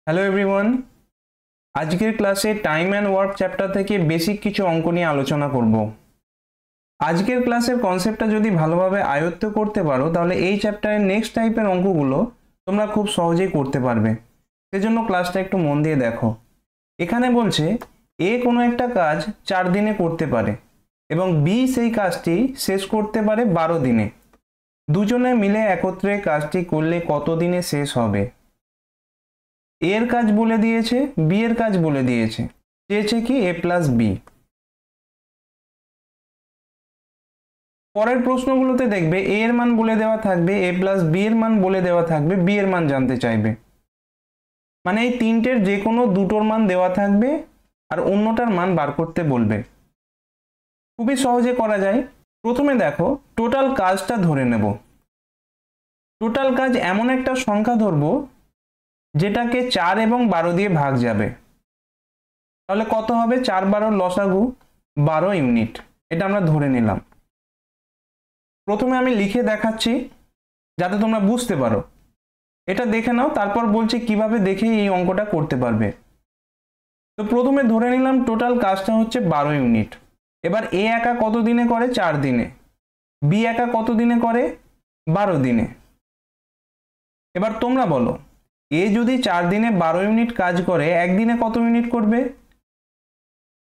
Hello everyone, আজকের ক্লাসে time and work chapter থেকে বেসিক কিছু অঙ্ক নিয়ে আলোচনা করব। আজকের ক্লাসের কনসেপ্টটা যদি ভালোভাবে আয়ত্ত করতে পারো তাহলে এই চ্যাপ্টারের নেক্সট টাইপের অঙ্কগুলো তোমরা খুব সহজেই করতে পারবে। সেজন্য ক্লাসটা একটু মন দিয়ে দেখো। এখানে বলছে এ কোনো একটা কাজ 4 দিনে করতে পারে এবং বি সেই কাজটি শেষ করতে পারে 12 দিনে। দুজনে মিলে একত্রে কাজটি করলে কত দিনে শেষ হবে? এর কাজ বলে দিয়েছে, বি এর কাজ বলে দিয়েছে, চেয়েছে কি এ প্লাস বি। পরের প্রশ্নগুলোতে দেখবে এ এর মান বলে দেওয়া থাকবে, এ প্লাস বি এর মান বলে দেওয়া থাকবে, বি এর মান জানতে চাইবে। মানে এই তিনটের যে কোনো দুটোর মান দেওয়া থাকবে আর অন্যটার মান বার করতে বলবে। খুবই সহজে করা যায়। প্রথমে দেখো টোটাল কাজটা ধরে নেব। টোটাল কাজ এমন একটা সংখ্যা ধরবো যেটাকে 4 এবং 12 দিয়ে ভাগ যাবে। তাহলে কত হবে? 4 12 লসাগু 12 ইউনিট। এটা আমরা ধরে নিলাম। প্রথমে আমি লিখে দেখাচ্ছি যাতে তোমরা বুঝতে পারো। এটা দেখে নাও, তারপর বলছি কিভাবে দেখে এই অঙ্কটা করতে পারবে। তো প্রথমে ধরে নিলাম টোটাল কাজটা হচ্ছে 12 ইউনিট। এবার এ একা কত দিনে করে? 4 দিনে। বি একা কত দিনে করে? 12 দিনে। এবার তোমরা বলো, এ যদি 4 দিনে 12 ইউনিট কাজ করে একদিনে কত ইউনিট করবে?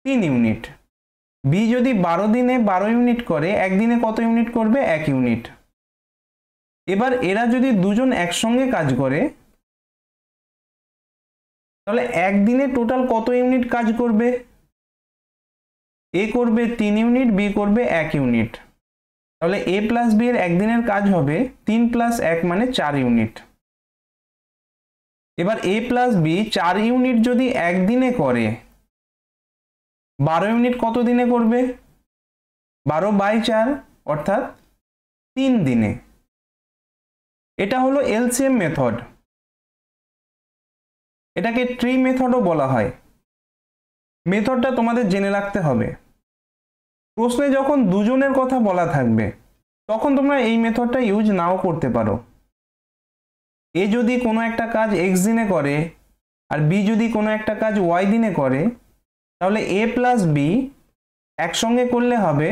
3 ইউনিট। বি যদি 12 দিনে 12 ইউনিট করে একদিনে কত ইউনিট করবে? 1 ইউনিট। এবার এরা যদি দুজন একসঙ্গে কাজ করে তাহলে একদিনে টোটাল কত ইউনিট কাজ করবে? এ করবে 3 ইউনিট, বি করবে 1 ইউনিট। তাহলে এ প্লাস বি এর একদিনের কাজ হবে 3 প্লাস 1 মানে 4 ইউনিট। এবার এ প্লাস বি 4 ইউনিট যদি একদিনে করে 12 ইউনিট কত দিনে করবে? 12/4 অর্থাৎ 3 দিনে। এটা হলো এলসিএম মেথড। এটাকে ট্রি মেথডও বলা হয়। মেথডটা তোমাদের জেনে রাখতে হবে। প্রশ্নে যখন দুজনের কথা বলা থাকবে তখন তোমরা এই মেথডটা ইউজ নাও করতে পারো। এ যদি কোনো একটা কাজ এক্স দিনে করে আর বি যদি কোনো একটা কাজ ওয়াই দিনে করে তাহলে এ প্লাস বি একসঙ্গে করলে হবে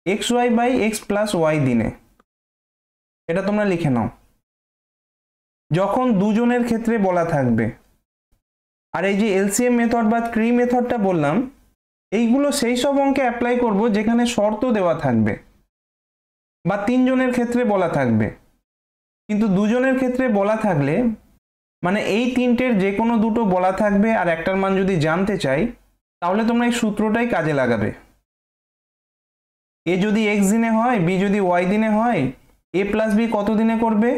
x y by x plus y দিনে। এটা তোমরা লিখে নাও যখন দুজনের ক্ষেত্রে বলা থাকবে। আর এই যে এলসিএম মেথড বা ট্রি মেথডটা বললাম, এইগুলো সেই সব অঙ্কে অ্যাপ্লাই করব যেখানে শর্ত দেওয়া থাকবে বা 3 জনের ক্ষেত্রে বলা থাকবে। কিন্তু দুজনের ক্ষেত্রে বলা থাকলে মানে এই তিনটের যে কোনো দুটো বলা থাকবে আর একটার মান যদি জানতে চাই তাহলে তোমরা এই সূত্রটাই কাজে লাগাবে। এ যদি এক্স দিনে হয়, বি যদি ওয়াই দিনে হয়, এ প্লাস বি কত দিনে করবে?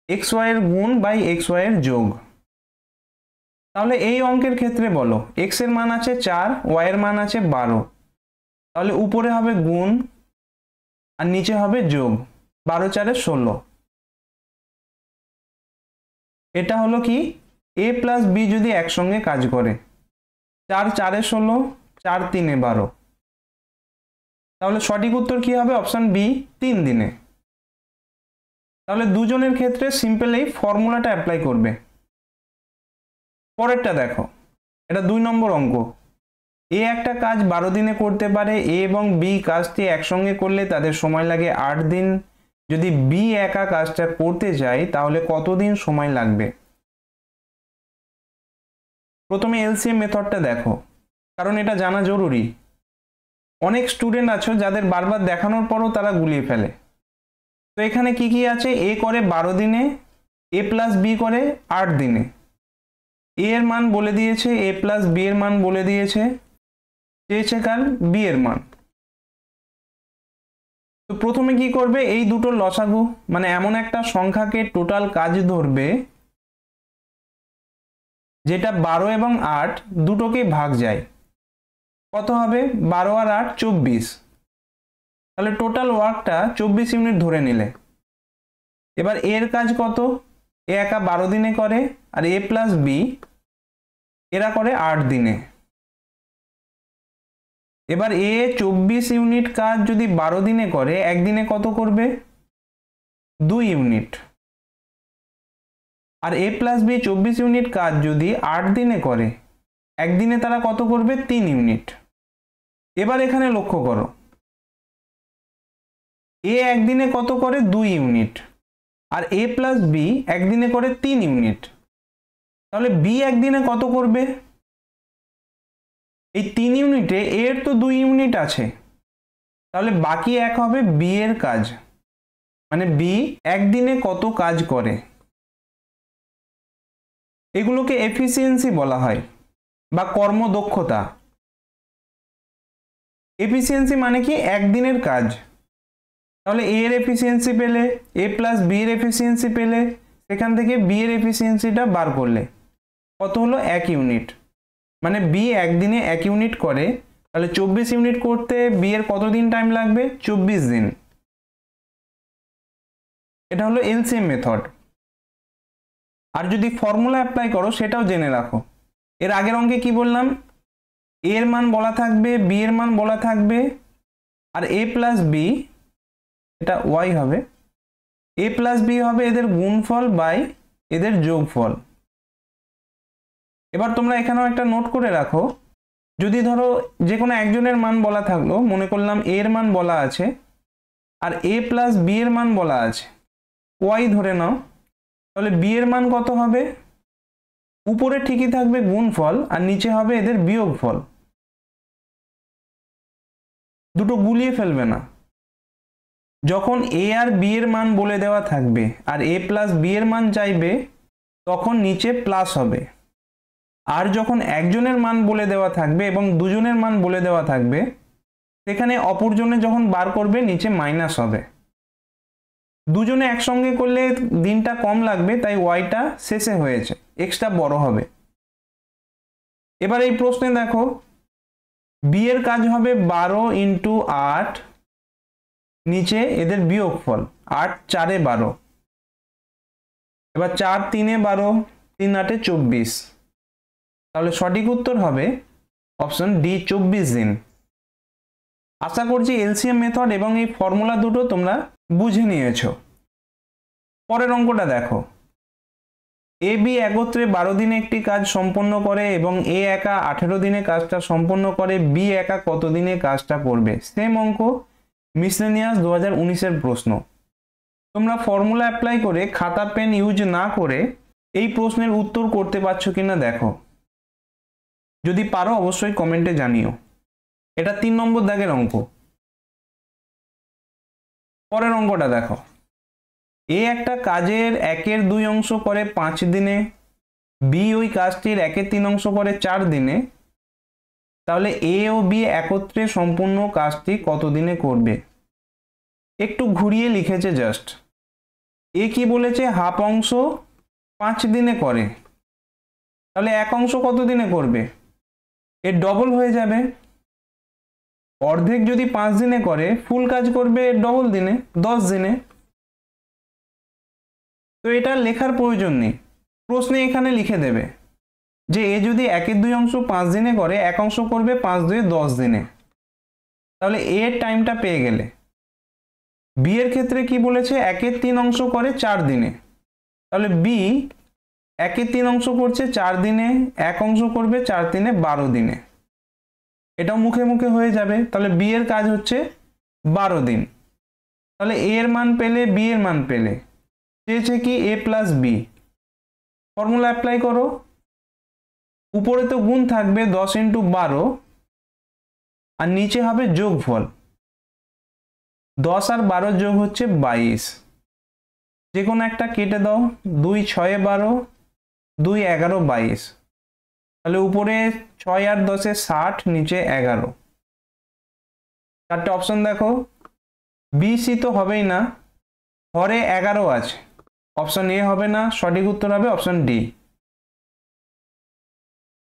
এক্স ওয়াই এর গুণ বাই এক্স ওয়াই এর যোগ। তাহলে এই অঙ্কের ক্ষেত্রে বলো এক্স এর মান আছে 4, ওয়াই এর মান আছে 12। তাহলে উপরে হবে গুণ আর নিচে হবে যোগ। 12 4 16। এটা হলো কি এ প্লাস বি যদি একসঙ্গে কাজ করে। 4 4 16, 4 3 12। তাহলে সঠিক উত্তর কি হবে? অপশন বি, 3 দিনে। তাহলে দুজনের ক্ষেত্রে সিম্পল এই ফর্মুলাটা অ্যাপ্লাই করবে। পরেরটা দেখো, এটা 2 নম্বর অঙ্ক। এ একটা কাজ 12 দিনে করতে পারে, এ এবং বি কাজটি একসঙ্গে করলে তাদের সময় লাগে 8 দিন। যদি বি একা কাজটা করতে যায় তাহলে কতদিন সময় লাগবে? প্রথমে এলসিএম মেথডটা দেখো, কারণ এটা জানা জরুরি। অনেক স্টুডেন্ট আছো যাদের বারবার দেখানোর পরও তারা গুলিয়ে ফেলে। তো এখানে কি কি আছে? এ করে 12 দিনে, এ প্লাস বি করে 8 দিনে। এ এর মান বলে দিয়েছে, এ প্লাস বি এর মান বলে দিয়েছে, চেয়েছে কার? বি এর মান। তো প্রথমে কি করবে? এই দুটো লসাগু মানে এমন একটা সংখ্যাকে টোটাল কাজ ধরবে যেটা 12 এবং 8 দুটোকে ভাগ যায়। কত হবে? 12 আর 8 24। তাহলে টোটাল ওয়ার্কটা 24 ইউনিট ধরে নিলে। এবার এর কাজ কত? এ একা 12 দিনে করে আর এ প্লাস বি এরা করে 8 দিনে। এবার এ 24 ইউনিট কাজ যদি 12 দিনে করে একদিনে কত করবে? 2 ইউনিট। আর a প্লাস বি 24 ইউনিট কাজ যদি 8 দিনে করে, একদিনে তারা কত করবে? 3 ইউনিট। এবার এখানে লক্ষ্য করো, a একদিনে কত করে? 2 ইউনিট, আর a প্লাস বি একদিনে করে 3 ইউনিট। তাহলে b একদিনে কত করবে? এই 3 ইউনিটে a এর তো 2 ইউনিট আছে, তাহলে বাকি এক হবে b এর কাজ, মানে b একদিনে কত কাজ করে। এগুলোকে এফিসিয়েন্সি বলা হয় বা কর্মদক্ষতা। এফিসিয়েন্সি মানে কি? একদিনের কাজ। তাহলে a এর এফিসিয়েন্সি পেলে, a প্লাস b এর এফিসিয়েন্সি পেলে, সেখান থেকে b এর এফিসিয়েন্সিটা বার করলে কত হলো? 1 ইউনিট। মানে b একদিনে 1 ইউনিট করে, তাহলে 24 ইউনিট করতে b এর কত দিন টাইম লাগবে? 24 দিন। এটা হলো এলসিএম মেথড। আর যদি ফর্মুলা অ্যাপ্লাই করো সেটাও জেনে রাখো। এর আগের অঙ্কে কি বললাম? a এর মান বলা থাকবে, b এর মান বলা থাকবে, আর a প্লাস বি, এটা y হবে, a প্লাস বি হবে এদের গুণফল বাই এদের যোগফল। এবার তোমরা এখানেও একটা নোট করে রাখো, যদি ধরো যে কোনো একজনের মান বলা থাকলো, মনে করলাম a এর মান বলা আছে আর a প্লাস বি এর মান বলা আছে, y ধরে নাও, তাহলে b এর মান কত হবে? উপরে ঠিকই থাকবে গুণফল আর নিচে হবে এদের বিয়োগফল। দুটো গুলিয়ে ফেলবে না। যখন a আর b এর মান বলে দেওয়া থাকবে আর a প্লাস বি এর মান চাইবে, তখন নিচে প্লাস হবে। আর যখন একজনের মান বলে দেওয়া থাকবে এবং দুজনের মান বলে দেওয়া থাকবে, সেখানে অপরজনে যখন বার করবে নিচে মাইনাস হবে। দুজনে একসঙ্গে করলে দিনটা কম লাগবে, তাই ওয়াইটা শেষে হয়েছে, এক্সট্রা বড় হবে। এবার এই প্রশ্নে দেখো, বি এর কাজ হবে 12 ইন্টু 8, নিচে এদের বিয়োগফল 8 4 12, এবার 4 3 12, 3 8 24, তাহলে সঠিক উত্তর হবে অপশন ডি, 24 দিন। আশা করছি এলসিএম মেথড এবং এই ফর্মুলা দুটো তোমরা বুঝে নিয়েছো। পরের অঙ্কটা দেখো, এ বি একত্রে 12 দিনে একটি কাজ সম্পন্ন করে এবং এ একা 18 দিনে কাজটা সম্পন্ন করে, বি একা কত দিনে কাজটা করবে? সেম অঙ্ক, মিসলেনিয়াস 2019-এর প্রশ্ন। তোমরা ফর্মুলা অ্যাপ্লাই করে খাতা পেন ইউজ না করে এই প্রশ্নের উত্তর করতে পারছো কিনা দেখো। যদি পারো অবশ্যই কমেন্টে জানিও। এটা 3 নম্বর দাগের অঙ্ক। পরের অঙ্কটা দেখো, এ একটা কাজের 1/2 অংশ করে 5 দিনে, বি ওই কাজটির 1/3 অংশ করে 4 দিনে, তাহলে এ ও বি একত্রে সম্পূর্ণ কাজটি কত দিনে করবে? একটু ঘুরিয়ে লিখেছে জাস্ট। এ কি বলেছে? হাফ অংশ 5 দিনে করে, তাহলে এক অংশ কত দিনে করবে? এর ডবল হয়ে যাবে। অর্ধেক যদি 5 দিনে করে, ফুল কাজ করবে ডবল দিনে, 10 দিনে। তো এটা লেখার প্রয়োজন নেই, প্রশ্নে এখানে লিখে দেবে যে এ যদি 1/2 অংশ 5 দিনে করে, এক অংশ করবে 5 2 10 দিনে, তাহলে এর টাইমটা পেয়ে গেলে। বি এর ক্ষেত্রে কি বলেছে? 1/3 অংশ করে 4 দিনে, তাহলে বি 1/3 অংশ করছে 4 দিনে, এক অংশ করবে 4 দিনে 12 দিনে। এটাও মুখে মুখে হয়ে যাবে, তাহলে বি এর কাজ হচ্ছে 12 দিন। তাহলে এ এর মান পেলে, বি এর মান পেলে, চেয়েছে কি? এ প্লাস বি। ফর্মুলা অ্যাপ্লাই করো, উপরে তো গুণ থাকবে 10 ইন্টু 12 আর নিচে হবে যোগফল, 10 আর 12 যোগ হচ্ছে 22। যে কোনো একটা কেটে দাও, 2 6 12, 2 11 22, তাহলে উপরে 6 আর 10 60, নিচে 11। চারটে অপশন দেখো, বি সি তো হবেই না, হরে 11 আছে, অপশন এ হবে না, সঠিক উত্তর হবে অপশন ডি।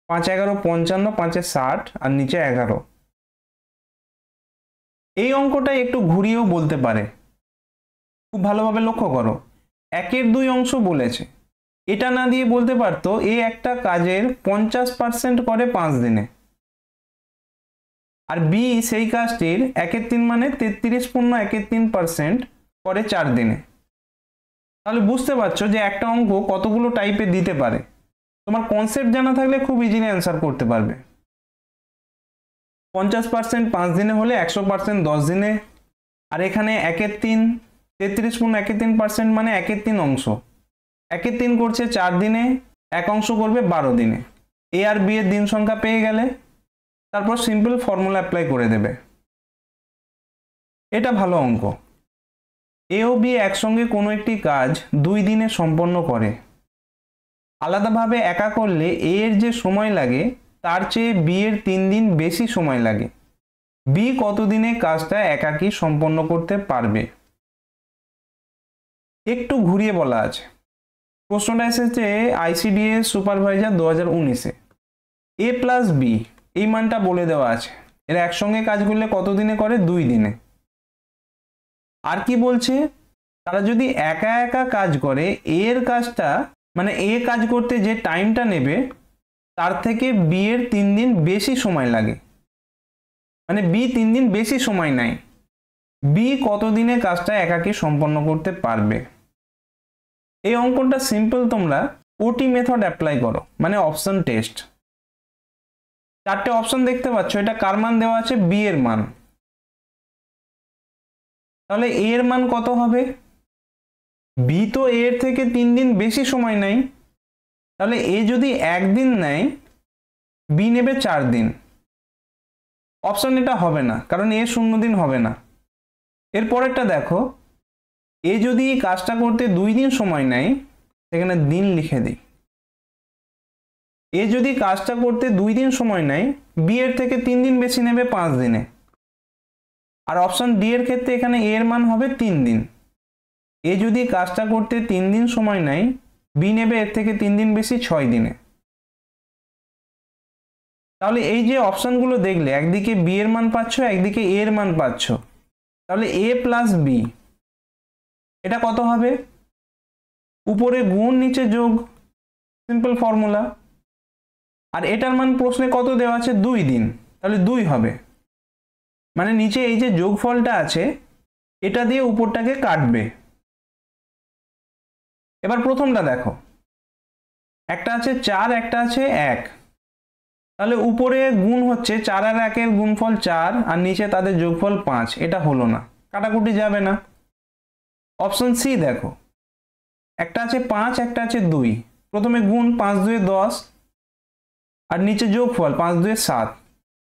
5 11 55, 5 60 আর নিচে 11। এই অঙ্কটা একটু ঘুরিয়েও বলতে পারে, খুব ভালোভাবে লক্ষ্য করো। 1/2 অংশ বলেছে, এটা না দিয়ে বলতে পারতো এ একটা কাজের 50% করে 5 দিনে, আর বি সেই কাজটির 1/3 মানে 33.13% করে 4 দিনে। তাহলে বুঝতে পারছো যে একটা অঙ্ক কতগুলো টাইপের দিতে পারে। তোমার কনসেপ্ট জানা থাকলে খুব ইজিলি অ্যান্সার করতে পারবে। 50% 5 দিনে হলে 100% 10 দিনে, আর এখানে 1/3 33 গুণ 1/3% মানে 1/3 অংশ, 1/3 করছে 4 দিনে, এক অংশ করবে 12 দিনে। এ আর বি এর দিন সংখ্যা পেয়ে গেলে তারপর সিম্পল ফর্মুলা অ্যাপ্লাই করে দেবে। এটা ভালো অঙ্ক। এ ও বি একসঙ্গে কোনো একটি কাজ 2 দিনে সম্পন্ন করে। আলাদাভাবে একা করলে এ এর যে সময় লাগে তার চেয়ে বি এর 3 দিন বেশি সময় লাগে। বি কত দিনে কাজটা একাকী সম্পন্ন করতে পারবে? একটু ঘুরিয়ে বলা আছে। প্রশ্নটা এসেছে আইসিডিএস সুপারভাইজার 2019-এ। এ প্লাস বি এই মানটা বলে দেওয়া আছে, এরা একসঙ্গে কাজ করলে কত দিনে করে? 2 দিনে। আর কি বলছে, তারা যদি একা একা কাজ করে এর কাজটা মানে এ কাজ করতে যে টাইমটা নেবে তার থেকে বি এর 3 দিন বেশি সময় লাগে, মানে বি 3 দিন বেশি সময় নেয়। বি কত দিনে কাজটা একাকী সম্পন্ন করতে পারবে? এই অঙ্কটা সিম্পল, তোমরা ওটি মেথড অ্যাপ্লাই করো, মানে অপশন টেস্ট। 4টে অপশন দেখতে পাচ্ছ, এটা কার মান দেওয়া আছে? বি এর মান। তাহলে এ এর মান কত হবে? বি তো এর থেকে 3 দিন বেশি সময় নেয়, তাহলে এ যদি 1 দিন নেয় বি নেবে 4 দিন। অপশন এটা হবে না, কারণ এ 0 দিন হবে না। এরপরেরটা দেখো, এ যদি কাজটা করতে 2 দিন সময় নেয়, সেখানে দিন লিখে দিই। এ যদি কাজটা করতে 2 দিন সময় নেয়, বি এর থেকে 3 দিন বেশি নেবে 5 দিনে। আর অপশন ডি এর ক্ষেত্রে এখানে এ এর মান হবে 3 দিন। এ যদি কাজটা করতে 3 দিন সময় নেয়, বি নেবে এর থেকে 3 দিন বেশি 6 দিনে। তাহলে এই যে অপশনগুলো দেখলে, একদিকে বি এর মান পাচ্ছ, একদিকে এ এর মান পাচ্ছ, তাহলে এ প্লাস বি এটা কত হবে? উপরে গুণ নিচে যোগ, সিম্পল ফর্মুলা। আর এটার মান প্রশ্নে কত দেওয়া আছে? 2 দিন, তাহলে 2 হবে। মানে নিচে এই যে যোগফলটা আছে এটা দিয়ে উপরটাকে কাটবে। এবার প্রথমটা দেখো, একটা আছে 4, একটা আছে 1। তাহলে উপরে গুণ হচ্ছে 4 আর 1 এর গুণফল 4, আর নিচে তাদের যোগফল 5। এটা হলো না, কাটাকুটি যাবে না। অপশন সি দেখো, একটা আছে 5, একটা আছে 2। প্রথমে গুণ 5 2 10, আর নিচে যোগফল 5 2 7।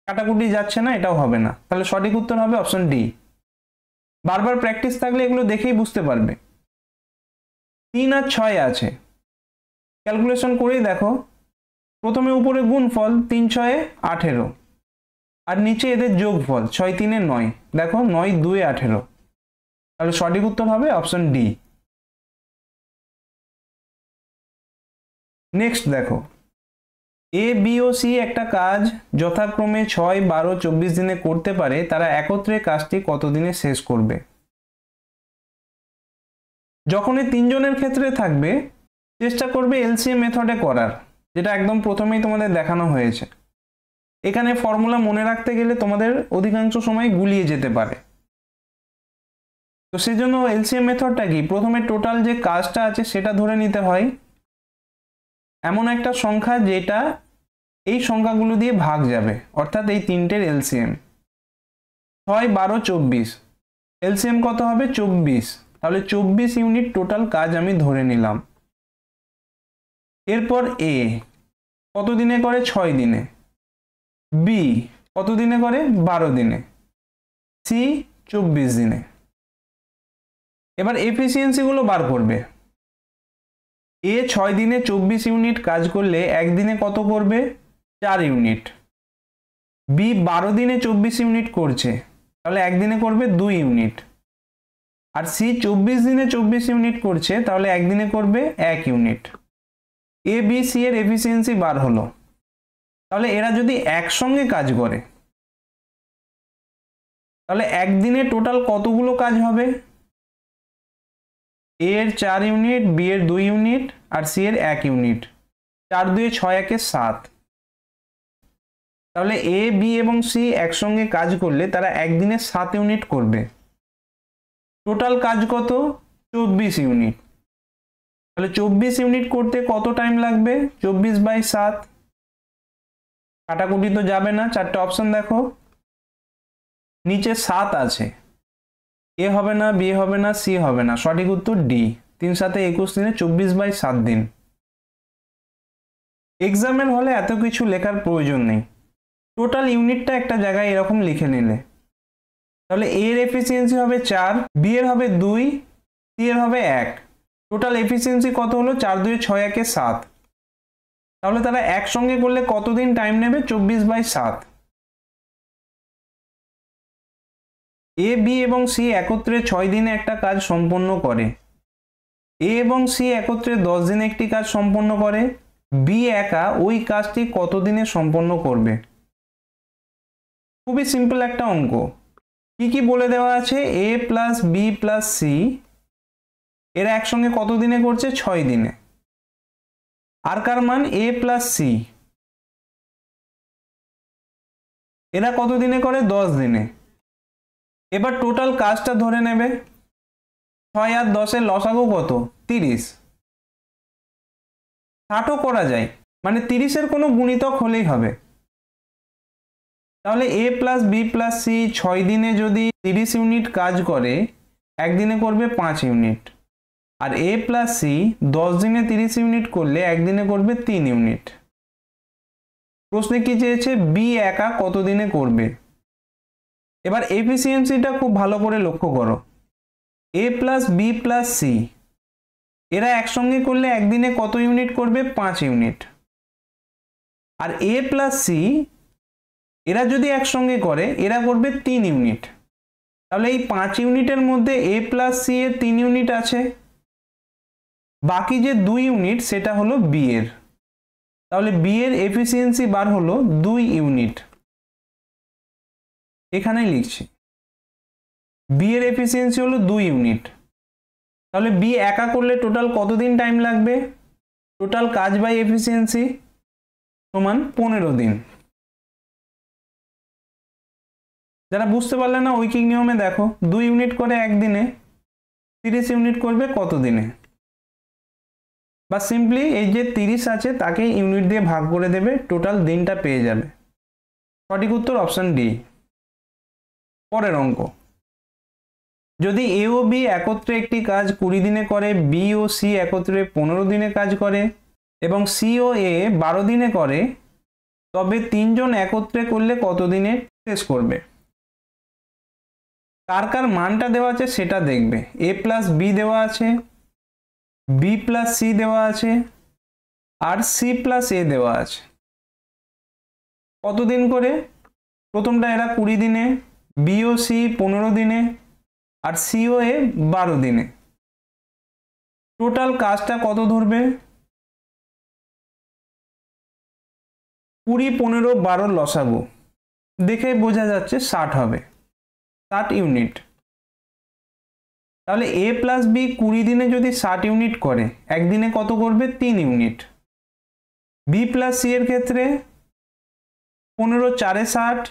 কাটাকুটি যাচ্ছে না, এটাও হবে না। তাহলে সঠিক উত্তর হবে অপশন ডি। বারবার প্র্যাকটিস থাকলে এগুলো দেখেই বুঝতে পারবে। 3 আর 6 আছে, ক্যালকুলেশন করেই দেখো। প্রথমে উপরে গুণফল 3 6 18, আর নিচে এদের যোগফল 6 3 9। দেখো 9 2 18, তাহলে সঠিক উত্তর হবে অপশন ডি। নেক্সট দেখো, এ বি ও সি একটা কাজ যথাক্রমে 6 12 24 দিনে করতে পারে, তারা একত্রে কাজটি কত দিনে শেষ করবে? যখনই 3 জনের ক্ষেত্রে থাকবে, চেষ্টা করবে এলসিএম মেথডে করার, যেটা একদম প্রথমেই তোমাদের দেখানো হয়েছে। এখানে ফর্মুলা মনে রাখতে গেলে তোমাদের অধিকাংশ সময় গুলিয়ে যেতে পারে। তো সেই জন্য এলসিএম মেথডটা কি, প্রথমে টোটাল যে কাজটা আছে সেটা ধরে নিতে হয়, এমন একটা সংখ্যা যেটা এই সংখ্যাগুলো দিয়ে ভাগ যাবে, অর্থাৎ এই তিনটের এলসিএম। 6 12 24, এলসিএম কত হবে? 24। তাহলে 24 ইউনিট টোটাল কাজ আমি ধরে নিলাম। এরপর এ কত দিনে করে? 6 দিনে। বি কত দিনে করে? 12 দিনে। সি 24 দিনে। এবার এফিসিয়েন্সিগুলো বার করবে। এ 6 দিনে 24 ইউনিট কাজ করলে একদিনে কত করবে? 4 ইউনিট। বি 12 দিনে 24 ইউনিট করছে, তাহলে একদিনে করবে 2 ইউনিট। আর সি 24 দিনে 24 ইউনিট করছে, তাহলে একদিনে করবে 1 ইউনিট। এ বি সি এর এফিসিয়েন্সি বার হলো। তাহলে এরা যদি একসঙ্গে কাজ করে, তাহলে একদিনে টোটাল কতগুলো কাজ হবে? এ এর 4 ইউনিট, বি এর 2 ইউনিট, আর সি এর 1 ইউনিট। 4 2 6 1 7। তাহলে এ বি এবং সি একসঙ্গে কাজ করলে তারা একদিনে 7 ইউনিট করবে। টোটাল কাজ কত? 24 ইউনিট। তাহলে 24 ইউনিট করতে কত টাইম লাগবে? 24/7। কাটাকুটি তো যাবে না, চারটে অপশন দেখো, নিচে 7 আছে, এ হবে না, বি হবে না, সি হবে না, সঠিক উত্তর ডি। 3 × 7 = 21 দিনে 24/7 দিন। এক্সামের হলে এত কিছু লেখার প্রয়োজন নেই, টোটাল ইউনিটটা একটা জায়গায় এরকম লিখে নিলে। তাহলে এ এর এফিসিয়েন্সি হবে 4, বি এর হবে 2, সি এর হবে 1। টোটাল এফিসিয়েন্সি কত হলো? 4 2 6 1 7। তাহলে তারা একসঙ্গে করলে কতদিন টাইম নেবে? 24/7। এ, বি এবং সি একত্রে 6 দিনে একটা কাজ সম্পন্ন করে। এ এবং সি একত্রে 10 দিনে একটি কাজ সম্পন্ন করে। বি একা ওই কাজটি কত দিনে সম্পন্ন করবে? খুবই সিম্পল একটা অঙ্ক। কি কি বলে দেওয়া আছে? এ প্লাস বি প্লাস সি এরা একসঙ্গে কত দিনে করছে? 6 দিনে। আর কার মান? এ প্লাস সি, এরা কত দিনে করে? 10 দিনে। এবার টোটাল কাজটা ধরে নেবে। 6 আর 10 এর লসাগু কত? 30। 60ও করা যায়, মানে 30 এর কোনো গুণিতক হলেই হবে। তাহলে এ প্লাস বি প্লাস সি 6 দিনে যদি 30 ইউনিট কাজ করে, একদিনে করবে 5 ইউনিট। আর এ প্লাস সি 10 দিনে 30 ইউনিট করলে একদিনে করবে 3 ইউনিট। প্রশ্নে কি চেয়েছে? বি একা কত দিনে করবে। এবার এফিসিয়েন্সিটা খুব ভালো করে লক্ষ্য করো। এ প্লাস বি প্লাস সি এরা একসঙ্গে করলে একদিনে কত ইউনিট করবে? 5 ইউনিট। আর এ প্লাস সি এরা যদি একসঙ্গে করে এরা করবে 3 ইউনিট। তাহলে এই 5 ইউনিটের মধ্যে এ প্লাস সি এর 3 ইউনিট আছে, বাকি যে 2 ইউনিট সেটা হলো বি এর। তাহলে বি এর এফিসিয়েন্সি বার হলো 2 ইউনিট। এখানেই লিখছি, বি এর এফিসিয়েন্সি হলো 2 ইউনিট। তাহলে বি একা করলে টোটাল কতদিন টাইম লাগবে? টোটাল কাজ বাই এফিসিয়েন্সি সমান 15 দিন। যারা বুঝতে পারলে না ঐকিক নিয়মে দেখো, 2 ইউনিট করে একদিনে, 30 ইউনিট করবে কত দিনে? বা সিম্পলি এই যে 30 আছে তাকে ইউনিট দিয়ে ভাগ করে দেবে, টোটাল দিনটা পেয়ে যাবে। সঠিক উত্তর অপশন ডি। পরের অঙ্ক, যদি এ ও বি একত্রে একটি কাজ 20 দিনে করে, বি ও সি একত্রে 15 দিনে কাজ করে এবং সি ও এ 12 দিনে করে, তবে 3 জন একত্রে করলে কত দিনে শেষ করবে? কার কার মানটা দেওয়া আছে সেটা দেখবে। এ প্লাস বি দেওয়া আছে, বি প্লাস সি দেওয়া আছে, আর সি প্লাস এ দেওয়া আছে। কতদিন করে? প্রথমটা এরা 20 দিনে, বি ও সি 15 দিনে, আর সি ও এ 12 দিনে। টোটাল কাজটা কত ধরবে? 20 15 12 লসাগু দেখে বোঝা যাচ্ছে 60 হবে, 60 ইউনিট। তাহলে এ প্লাস বি 20 দিনে যদি 60 ইউনিট করে, একদিনে কত করবে? 3 ইউনিট। বি প্লাস সি এর ক্ষেত্রে 15 4 60,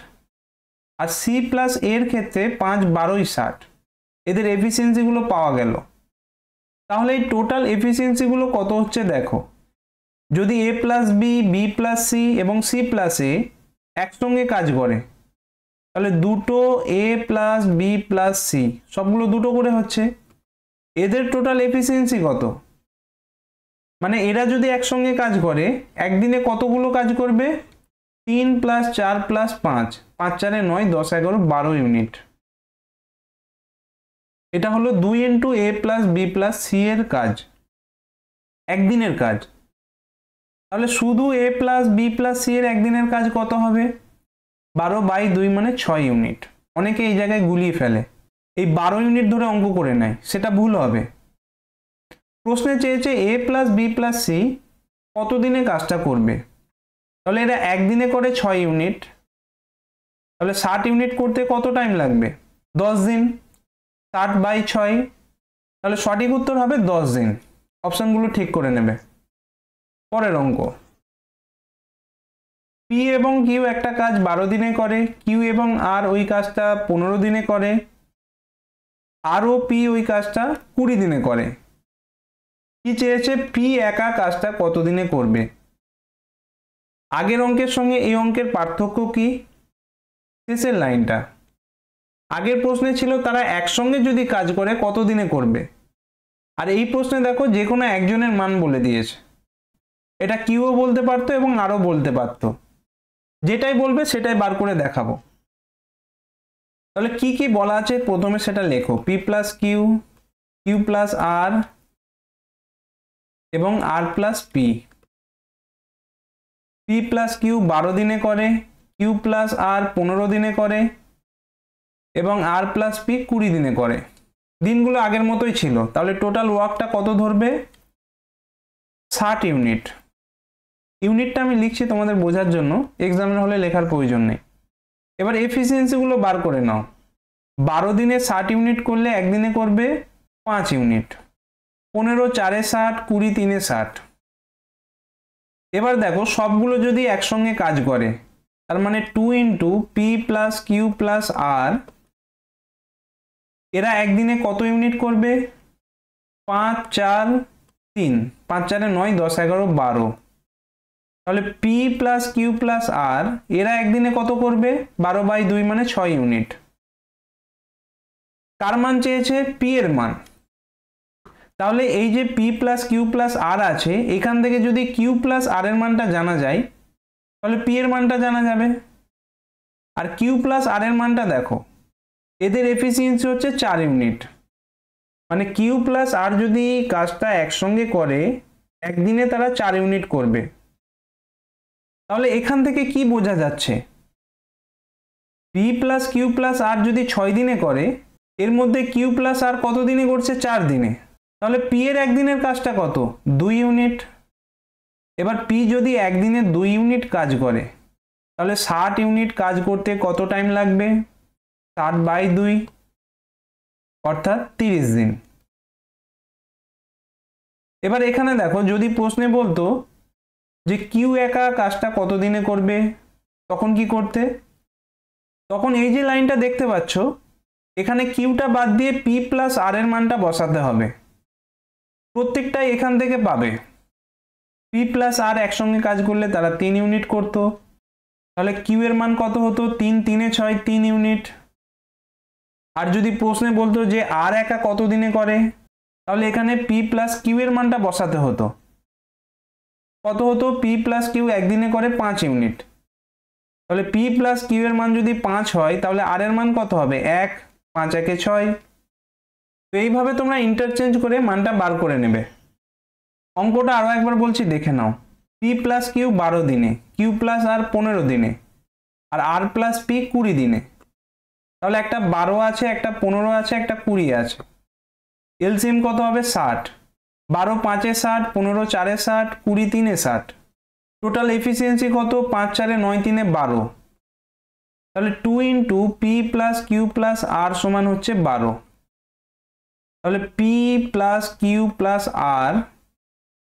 আর সি প্লাস এর ক্ষেত্রে 5 12 60। এদের এফিসিয়েন্সিগুলো পাওয়া গেল। তাহলে এই টোটাল এফিসিয়েন্সিগুলো কত হচ্ছে দেখো। যদি A plus B, B plus C এবং সি প্লাস এ একসঙ্গে কাজ করে, তাহলে দুটো A plus B plus C সবগুলো দুটো করে হচ্ছে, এদের টোটাল এফিসিয়েন্সি কত? মানে এরা যদি একসঙ্গে কাজ করে একদিনে কতগুলো কাজ করবে? 3 + 4 + 5, 5 4 9 10 11 12 ইউনিট। এটা হলো 2 × এ প্লাস বি প্লাস সি এর কাজ, একদিনের কাজ। তাহলে শুধু এ প্লাস বি প্লাস সি এর একদিনের কাজ কত হবে? 12/2 মানে 6 ইউনিট। অনেকে এই জায়গায় গুলিয়ে ফেলে, এই 12 ইউনিট ধরে অঙ্ক করে নেয়, সেটা ভুল হবে। প্রশ্নে চেয়েছে এ প্লাস বি প্লাস সি কত দিনে কাজটা করবে। তাহলে এরা একদিনে করে 6 ইউনিট, তাহলে 60 ইউনিট করতে কত টাইম লাগবে? 10 দিন। 60/6, তাহলে সঠিক উত্তর হবে 10 দিন। অপশনগুলো ঠিক করে নেবে। পরের অঙ্ক, পি এবং কিউ একটা কাজ 12 দিনে করে, কিউ এবং আর ওই কাজটা 15 দিনে করে, আর ও পি ওই কাজটা 20 দিনে করে। কি চেয়েছে, পি একা কাজটা কতদিনে করবে। আগের অঙ্কের সঙ্গে এই অঙ্কের পার্থক্য কি, শেষের লাইনটা। আগের প্রশ্নে ছিল তারা একসঙ্গে যদি কাজ করে কতদিনে করবে, আর এই প্রশ্নে দেখো যে কোনো একজনের মান বলে দিয়েছে। এটা কিউও বলতে পারতো এবং আরও বলতে পারতো, যেটাই বলবে সেটাই বার করে দেখাবো। তাহলে কি কি বলা আছে প্রথমে সেটা লেখো, P plus Q, Q plus R এবং R plus P. P plus Q 12 দিনে করে, কিউ প্লাস আর 15 দিনে করে এবং আর প্লাস পি 20 দিনে করে। দিনগুলো আগের মতোই ছিল, তাহলে টোটাল ওয়ার্কটা কত ধরবে, 60 ইউনিট। ইউনিটটা আমি লিখছি তোমাদের বোঝার জন্য, এক্সামের হলে লেখার প্রয়োজন নেই। এবার এফিসিয়েন্সিগুলো বার করে নাও। 12 দিনে 60 ইউনিট করলে একদিনে করবে 5 ইউনিট, 15 4 60, 20 3 60। এবার দেখো সবগুলো যদি একসঙ্গে কাজ করে, তার মানে 2 into P plus Q plus R, এরা একদিনে কত ইউনিট করবে, 5 4 3, 5 4 9 10 11 12। তাহলে P plus Q plus R এরা একদিনে কত করবে, 12/2 মানে 6 ইউনিট। কার মান চেয়েছে, পি এর মান। তাহলে এই যে পি প্লাস কিউ প্লাস আর আছে, এখান থেকে যদি কিউ প্লাস আর এর মানটা জানা যায় তাহলে পি এর মানটা জানা যাবে। আর কিউ প্লাস আর এর মানটা দেখো, এদের এফিসিয়েন্সি হচ্ছে 4 ইউনিট, মানে কিউ প্লাস আর যদি কাজটা একসঙ্গে করে একদিনে তারা 4 ইউনিট করবে। তাহলে এখান থেকে কি বোঝা যাচ্ছে, পি প্লাস কিউ প্লাস আর যদি 6 দিনে করে, এর মধ্যে কিউ প্লাস আর কত দিনে করছে, 4 দিনে। তাহলে পি এর একদিনের কাজটা কত, 2 ইউনিট। এবার পি যদি একদিনে 2 ইউনিট কাজ করে, তাহলে 60 ইউনিট কাজ করতে কত টাইম লাগবে, 60/2 অর্থাৎ 30 দিন। এবার এখানে দেখো যদি প্রশ্নে বলতো যে কিউ একা কাজটা কত দিনে করবে, তখন কি করতে, তখন এই যে লাইনটা দেখতে পাচ্ছ, এখানে কিউটা বাদ দিয়ে পি প্লাস আর এর মানটা বসাতে হবে। প্রত্যেকটাই এখান থেকে পাবে। পি প্লাস আর একসঙ্গে কাজ করলে তারা 3 ইউনিট করতো, তাহলে কিউ এর মান কত হতো, 3 3 6 3 ইউনিট। আর যদি প্রশ্নে বলতো যে আর একা কত দিনে করে, তাহলে এখানে পি প্লাস কিউ এর মানটা বসাতে হতো। কত হতো, পি প্লাস কিউ একদিনে করে 5 ইউনিট, তাহলে পি প্লাস কিউ এর মান যদি 5 হয় তাহলে আর এর মান কত হবে, 1, 5 1 6। তো এইভাবে তোমরা ইন্টারচেঞ্জ করে মানটা বার করে নেবে। অঙ্কটা আরো একবার বলছি, দেখে নাও। পি প্লাস কিউ 12 দিনে, কিউ প্লাস আর 15 দিনে, আর আর প্লাস পি 20 দিনে। তাহলে একটা 12 আছে, একটা 15 আছে, একটা 20 আছে। এলসিএম কত হবে, 60। 12 5 60, 15 4 60, 20 3 60। টোটাল এফিসিয়েন্সি কত, 5 4 9 3 12। তাহলে 2 into P plus Q plus R সমান হচ্ছে 12। তাহলে P plus Q plus R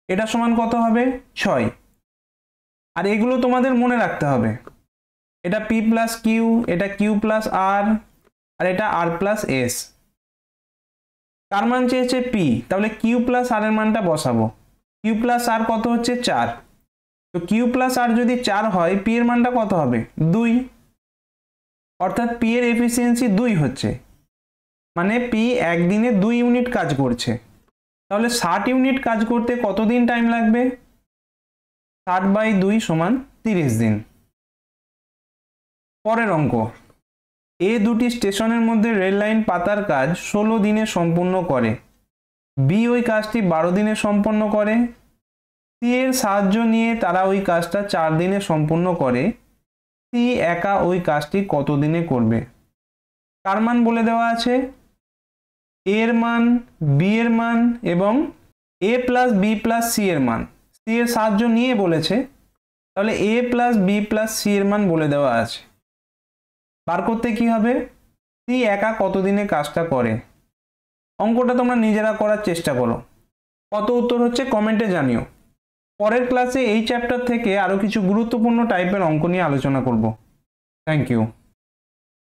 এটা সমান কত হবে, 6। আর এগুলো তোমাদের মনে রাখতে হবে, এটা পি প্লাস কিউ, এটা কিউ প্লাস আর, আর এটা আর প্লাস এস। কার মান চেয়েছে, পি, তাহলে কিউ প্লাস আর এর মানটা বসাবো। কিউ প্লাস আর কত হচ্ছে, 4। তো কিউ প্লাস আর যদি 4 হয়, পি এর মানটা কত হবে, 2। অর্থাৎ পি এর এফিসিয়েন্সি 2 হচ্ছে, মানে পি একদিনে 2 ইউনিট কাজ করছে। তাহলে 60 ইউনিট কাজ করতে কতদিন টাইম লাগবে, 60/2 সমান 30 দিন। পরের অঙ্ক, এ দুটি স্টেশনের মধ্যে রেল লাইন পাতার কাজ 16 দিনে সম্পূর্ণ করে, বি ওই কাজটি 12 দিনে সম্পন্ন করে, সি এর সাহায্য নিয়ে তারা ওই কাজটা 4 দিনে সম্পূর্ণ করে, সি একা ওই কাজটি কত দিনে করবে। কার মান বলে দেওয়া আছে, এর মান, বি এর মান এবং এ প্লাস বি প্লাস সি এর মান। সি এর সাহায্য নিয়ে বলেছে, তাহলে এ প্লাস বি প্লাস সি এর মান বলে দেওয়া আছে। বার করতে কি হবে, সি একা কত দিনে কাজটা করে। অঙ্কটা তোমরা নিজেরা করার চেষ্টা করো, কত উত্তর হচ্ছে কমেন্টে জানিও। পরের ক্লাসে এই চ্যাপ্টার থেকে আরো কিছু গুরুত্বপূর্ণ টাইপের অঙ্ক নিয়ে আলোচনা করব। Thank you.